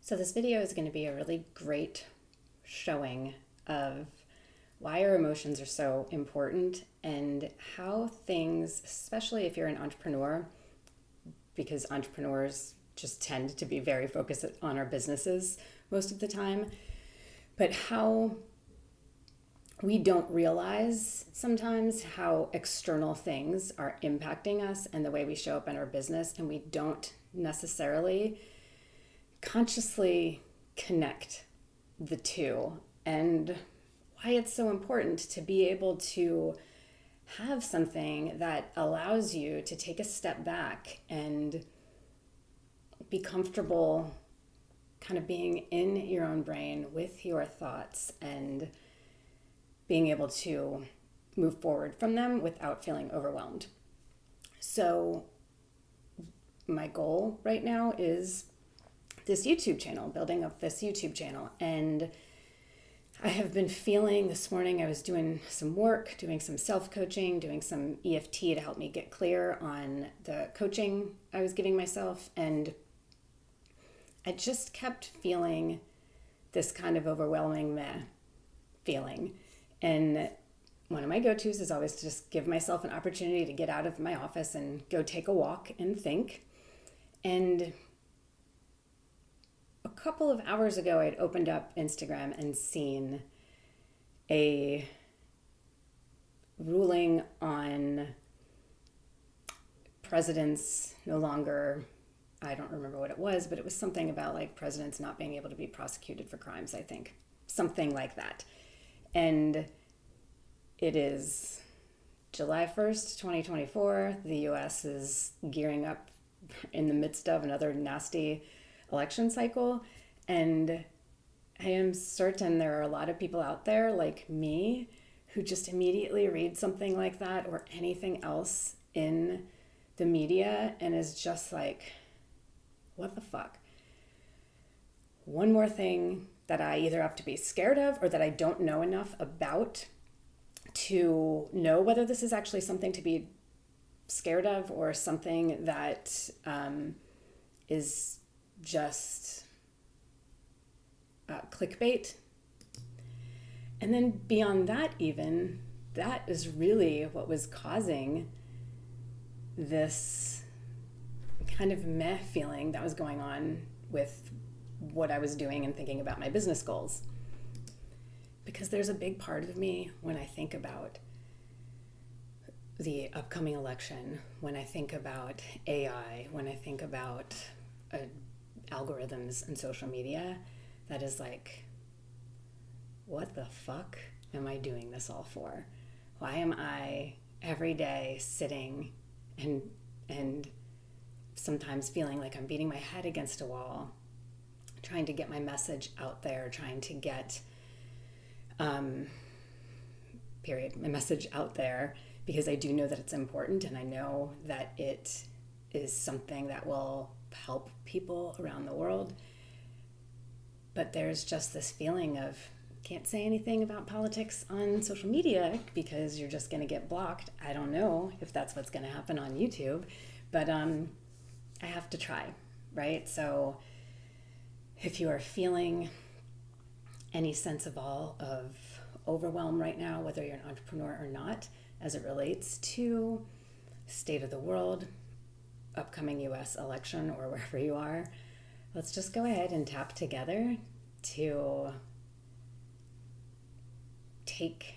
So this video is going to be a really great showing of why our emotions are so important and how things, especially if you're an entrepreneur, because entrepreneurs just tend to be very focused on our businesses most of the time, but how we don't realize sometimes how external things are impacting us and the way we show up in our business, and we don't necessarily consciously connect the two, and why it's so important to be able to have something that allows you to take a step back and be comfortable kind of being in your own brain with your thoughts and being able to move forward from them without feeling overwhelmed. So my goal right now is this YouTube channel, building up this YouTube channel. And I have been feeling this morning, I was doing some work, doing some self-coaching, doing some EFT to help me get clear on the coaching I was giving myself. And I just kept feeling this kind of overwhelming feeling. And one of my go-tos is always to just give myself an opportunity to get out of my office and go take a walk and think. And a couple of hours ago, I'd opened up Instagram and seen a ruling on presidents no longer, I don't remember what it was, but it was something about like presidents not being able to be prosecuted for crimes, I think. Something like that. And it is July 1st, 2024. The US is gearing up in the midst of another nasty election cycle. And I am certain there are a lot of people out there like me who just immediately read something like that or anything else in the media and is just like, what the fuck? One more thing that I either have to be scared of or that I don't know enough about to know whether this is actually something to be scared of or something that is just clickbait. And then beyond that, even, that is really what was causing this kind of meh feeling that was going on with what I was doing and thinking about my business goals. Because there's a big part of me when I think about the upcoming election, when I think about AI, when I think about algorithms and social media, that is like, what the fuck am I doing this all for? Why am I every day sitting and sometimes feeling like I'm beating my head against a wall, trying to get my message out there, trying to get my message out there, because I do know that it's important and I know that it is something that will help people around the world. But there's just this feeling of can't say anything about politics on social media because you're just going to get blocked. I don't know if that's what's going to happen on YouTube, but I have to try, right? So if you are feeling any sense of overwhelm right now, whether you're an entrepreneur or not, as it relates to state of the world, upcoming US election, or wherever you are, let's just go ahead and tap together to take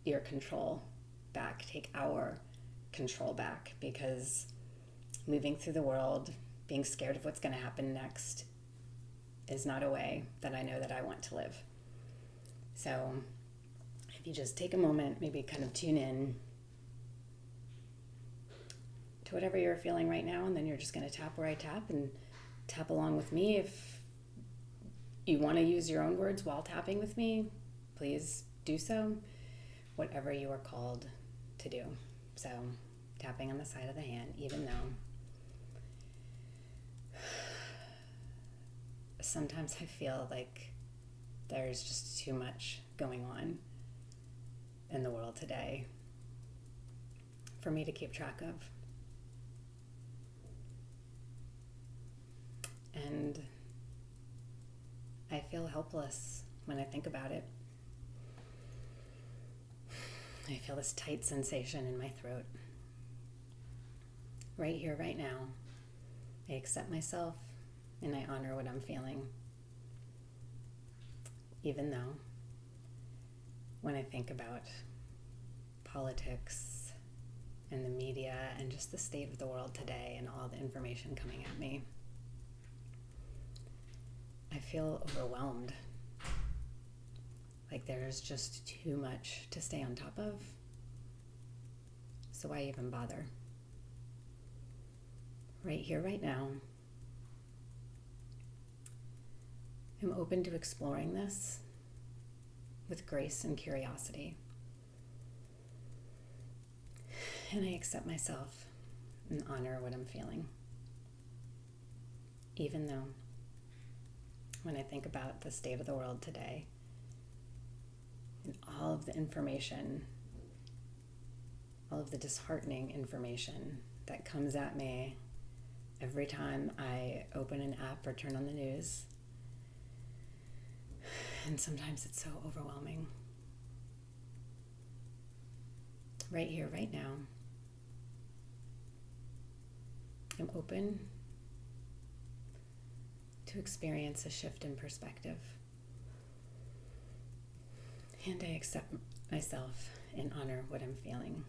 your control back, take our control back, because moving through the world, being scared of what's going to happen next is not a way that I know that I want to live. So if you just take a moment, maybe kind of tune in to whatever you're feeling right now, and then you're just going to tap where I tap and tap along with me. If you want to use your own words while tapping with me, please do so, whatever you are called to do. So tapping on the side of the hand, even though sometimes I feel like there's just too much going on in the world today for me to keep track of. And helpless when I think about it. I feel this tight sensation in my throat. Right here, right now, I accept myself and I honor what I'm feeling. Even though when I think about politics and the media and just the state of the world today and all the information coming at me, I feel overwhelmed. Like there's just too much to stay on top of. So why even bother? Right here, right now, I'm open to exploring this with grace and curiosity. And I accept myself and honor what I'm feeling. Even though when I think about the state of the world today and all of the information, all of the disheartening information that comes at me every time I open an app or turn on the news, and sometimes it's so overwhelming. Right here, right now, I'm open to experience a shift in perspective. And I accept myself and honor what I'm feeling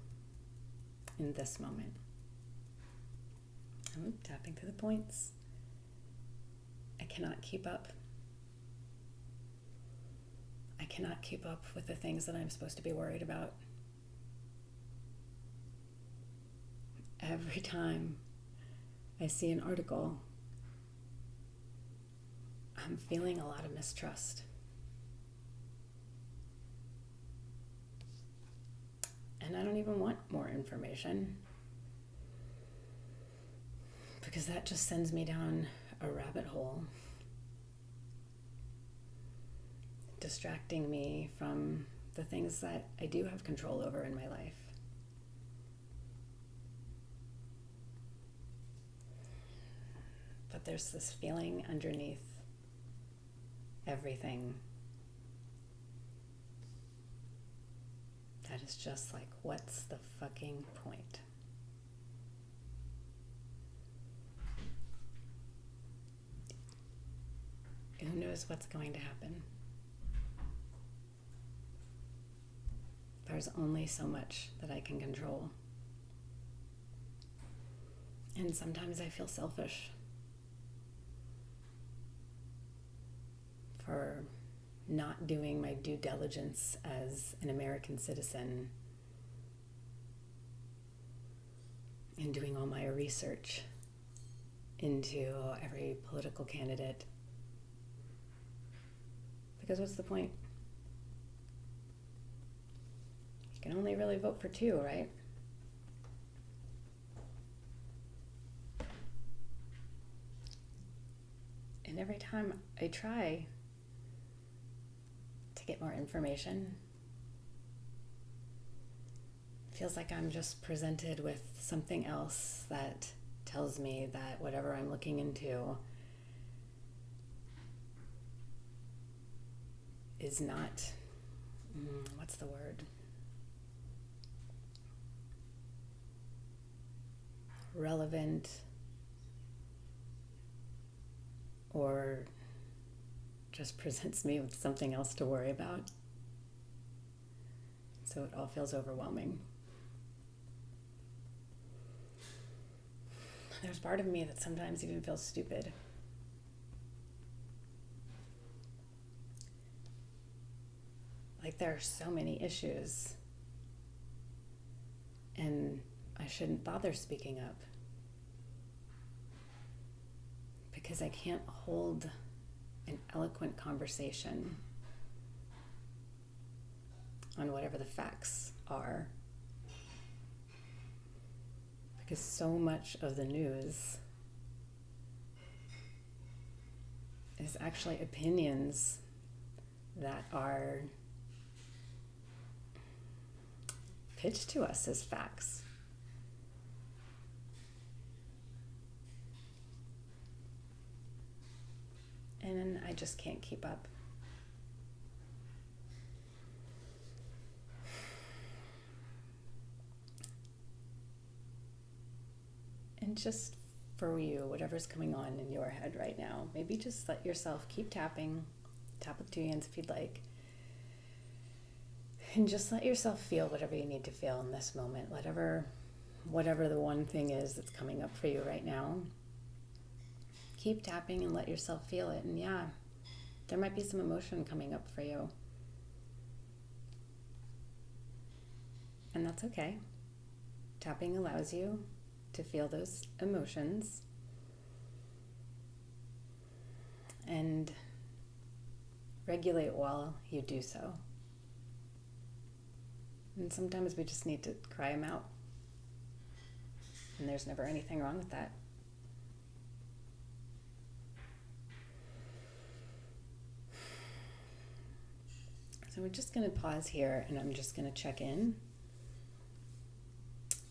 in this moment. I'm tapping to the points. I cannot keep up. I cannot keep up with the things that I'm supposed to be worried about. Every time I see an article, I'm feeling a lot of mistrust. And I don't even want more information, because that just sends me down a rabbit hole, distracting me from the things that I do have control over in my life. But there's this feeling underneath everything that is just like, what's the fucking point? Who knows what's going to happen? There's only so much that I can control. And sometimes I feel selfish for not doing my due diligence as an American citizen and doing all my research into every political candidate. Because what's the point? You can only really vote for two, right? And every time I try to get more information, it feels like I'm just presented with something else that tells me that whatever I'm looking into is not, what's the word? Relevant, or just presents me with something else to worry about. So it all feels overwhelming. There's part of me that sometimes even feels stupid. Like there are so many issues, and I shouldn't bother speaking up because I can't hold an eloquent conversation on whatever the facts are, because so much of the news is actually opinions that are pitched to us as facts. And I just can't keep up. And just for you, whatever's coming on in your head right now, maybe just let yourself keep tapping. Tap with 2 hands if you'd like. And just let yourself feel whatever you need to feel in this moment. Whatever the one thing is that's coming up for you right now. Keep tapping and let yourself feel it. And yeah, there might be some emotion coming up for you. And that's okay. Tapping allows you to feel those emotions and regulate while you do so. And sometimes we just need to cry them out. And there's never anything wrong with that. So we're just going to pause here, and I'm just going to check in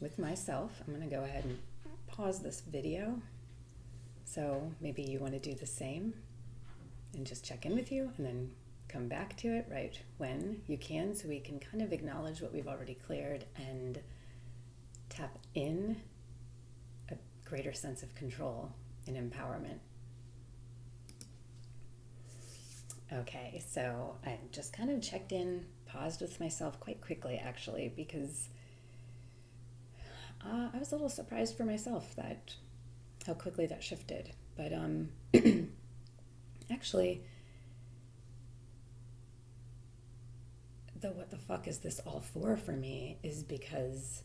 with myself. I'm going to go ahead and pause this video. So maybe you want to do the same and just check in with you and then come back to it right when you can, so we can kind of acknowledge what we've already cleared and tap in a greater sense of control and empowerment. Okay, so I just kind of checked in, paused with myself quite quickly actually, because I was a little surprised for myself that how quickly that shifted. But actually, the what the fuck is this all for me is because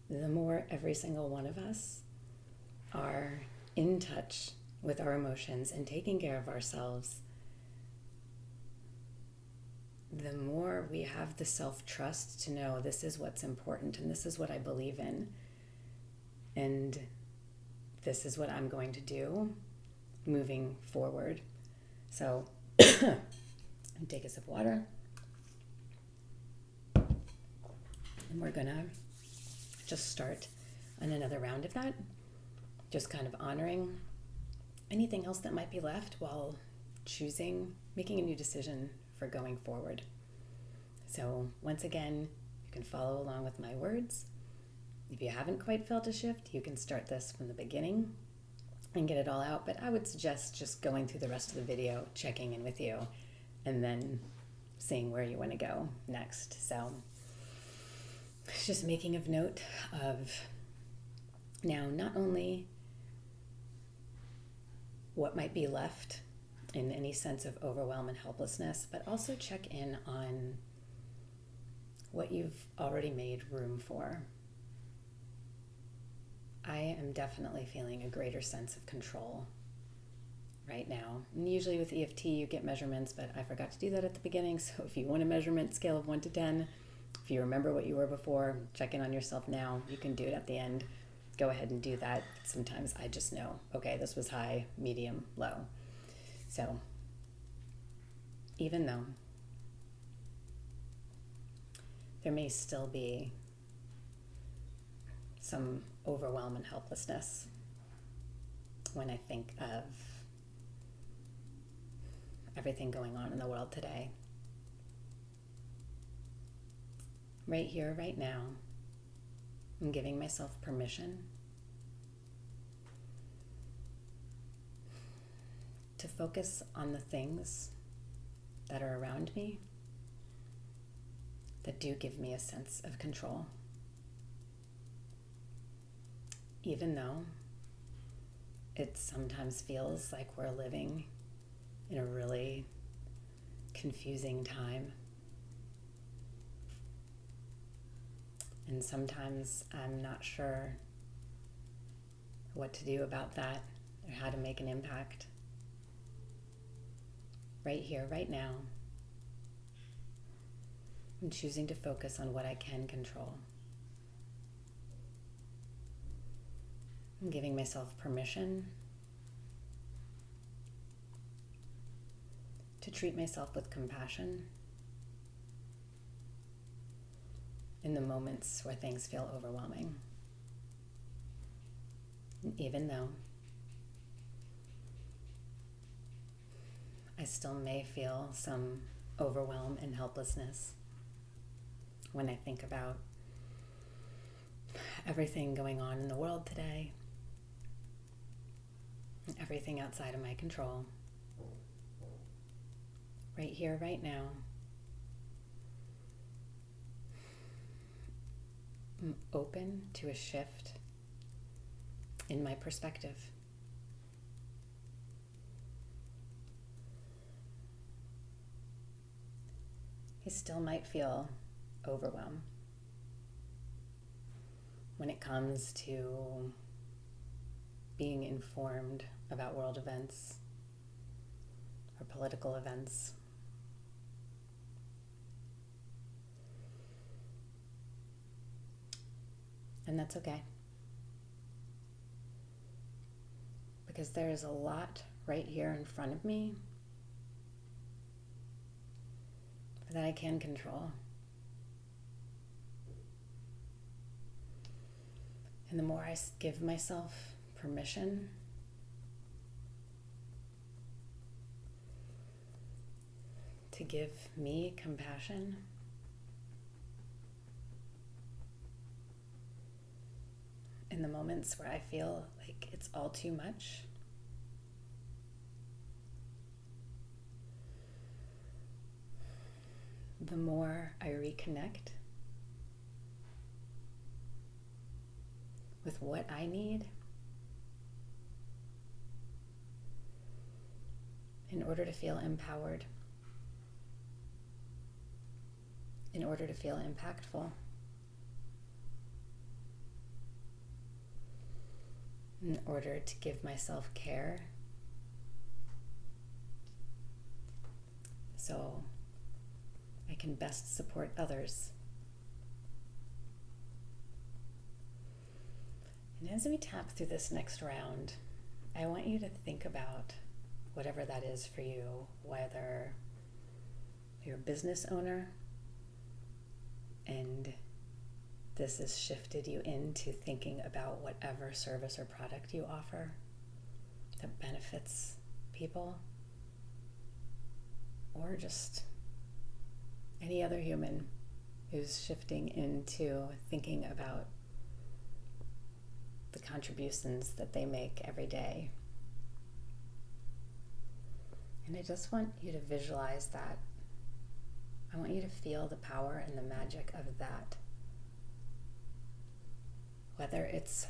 the more every single one of us are in touch with our emotions and taking care of ourselves, the more we have the self-trust to know this is what's important and this is what I believe in and this is what I'm going to do moving forward. So take a sip of water, and we're gonna just start on another round of that, just kind of honoring anything else that might be left while making a new decision for going forward. So once again, you can follow along with my words. If you haven't quite felt a shift, you can start this from the beginning and get it all out, but I would suggest just going through the rest of the video, checking in with you, and then seeing where you want to go next. So it's just making of note of now not only what might be left in any sense of overwhelm and helplessness, but also check in on what you've already made room for. I am definitely feeling a greater sense of control right now. And usually with EFT you get measurements, but I forgot to do that at the beginning. So if you want a measurement scale of 1 to 10, if you remember what you were before, check in on yourself now. You can do it at the end. Go ahead and do that. Sometimes I just know, okay, this was high, medium, low. So even though there may still be some overwhelm and helplessness when I think of everything going on in the world today, right here, right now, I'm giving myself permission to focus on the things that are around me that do give me a sense of control. Even though it sometimes feels like we're living in a really confusing time. And sometimes I'm not sure what to do about that or how to make an impact. Right here, right now, I'm choosing to focus on what I can control. I'm giving myself permission to treat myself with compassion in the moments where things feel overwhelming. And even though I still may feel some overwhelm and helplessness when I think about everything going on in the world today, and everything outside of my control, right here, right now. I'm open to a shift in my perspective. I still might feel overwhelmed when it comes to being informed about world events or political events. And that's okay. Because there is a lot right here in front of me that I can control. And the more I give myself permission to give me compassion, in the moments where I feel like it's all too much, the more I reconnect with what I need in order to feel empowered, in order to feel impactful, in order to give myself care so I can best support others. And as we tap through this next round, I want you to think about whatever that is for you, whether you're a business owner and this has shifted you into thinking about whatever service or product you offer that benefits people, or just any other human who's shifting into thinking about the contributions that they make every day. And I just want you to visualize that. I want you to feel the power and the magic of that. Whether it's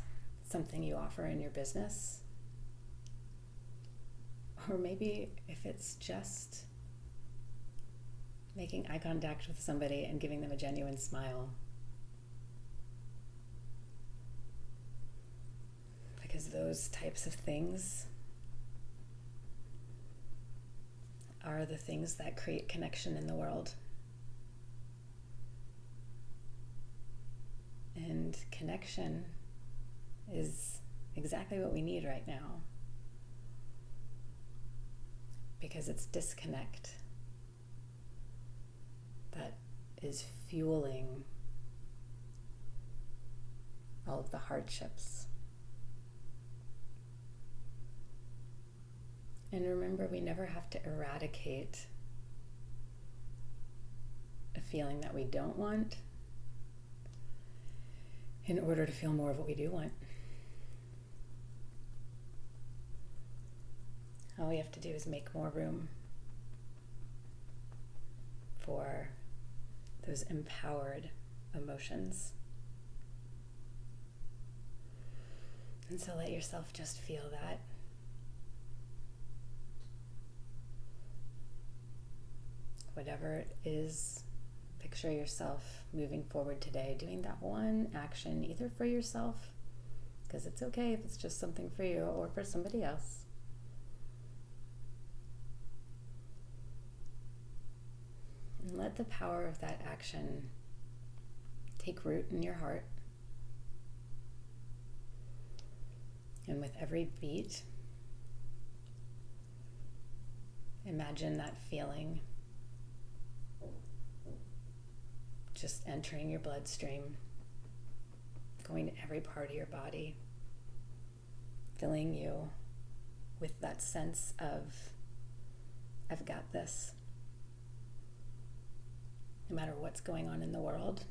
something you offer in your business, or maybe if it's just making eye contact with somebody and giving them a genuine smile. Because those types of things are the things that create connection in the world. And connection is exactly what we need right now, because it's disconnect that is fueling all of the hardships. And remember, we never have to eradicate a feeling that we don't want in order to feel more of what we do want. All we have to do is make more room for those empowered emotions. And so let yourself just feel that. Whatever it is, picture yourself moving forward today, doing that one action, either for yourself, because it's okay if it's just something for you, or for somebody else. And let the power of that action take root in your heart. And with every beat, imagine that feeling just entering your bloodstream, going to every part of your body, filling you with that sense of, I've got this. No matter what's going on in the world,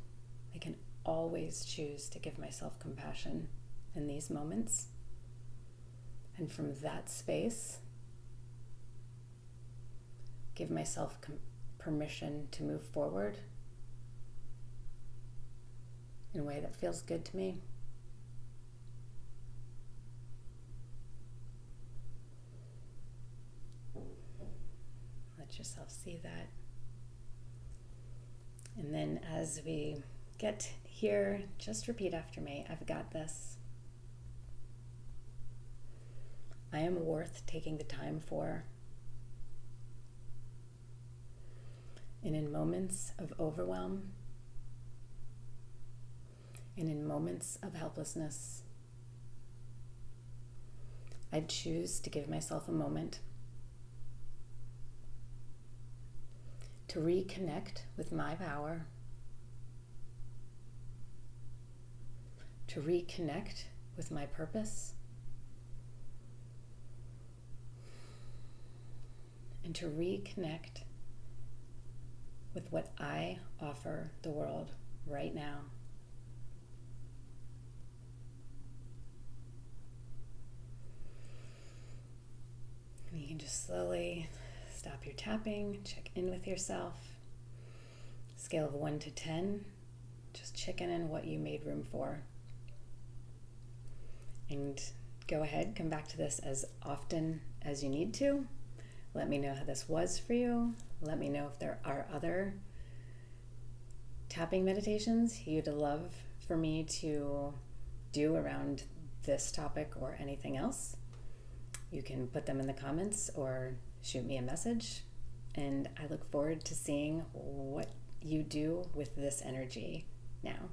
I can always choose to give myself compassion in these moments. And from that space, give myself permission to move forward in a way that feels good to me. Let yourself see that. And then as we get here, just repeat after me. I've got this. I am worth taking the time for. And in moments of overwhelm, and in moments of helplessness, I choose to give myself a moment to reconnect with my power, to reconnect with my purpose, and to reconnect with what I offer the world right now. And you can just slowly stop your tapping, check in with yourself. Scale of 1 to 10, just check in what you made room for. And go ahead, come back to this as often as you need to. Let me know how this was for you. Let me know if there are other tapping meditations you'd love for me to do around this topic or anything else. You can put them in the comments or shoot me a message. And I look forward to seeing what you do with this energy now.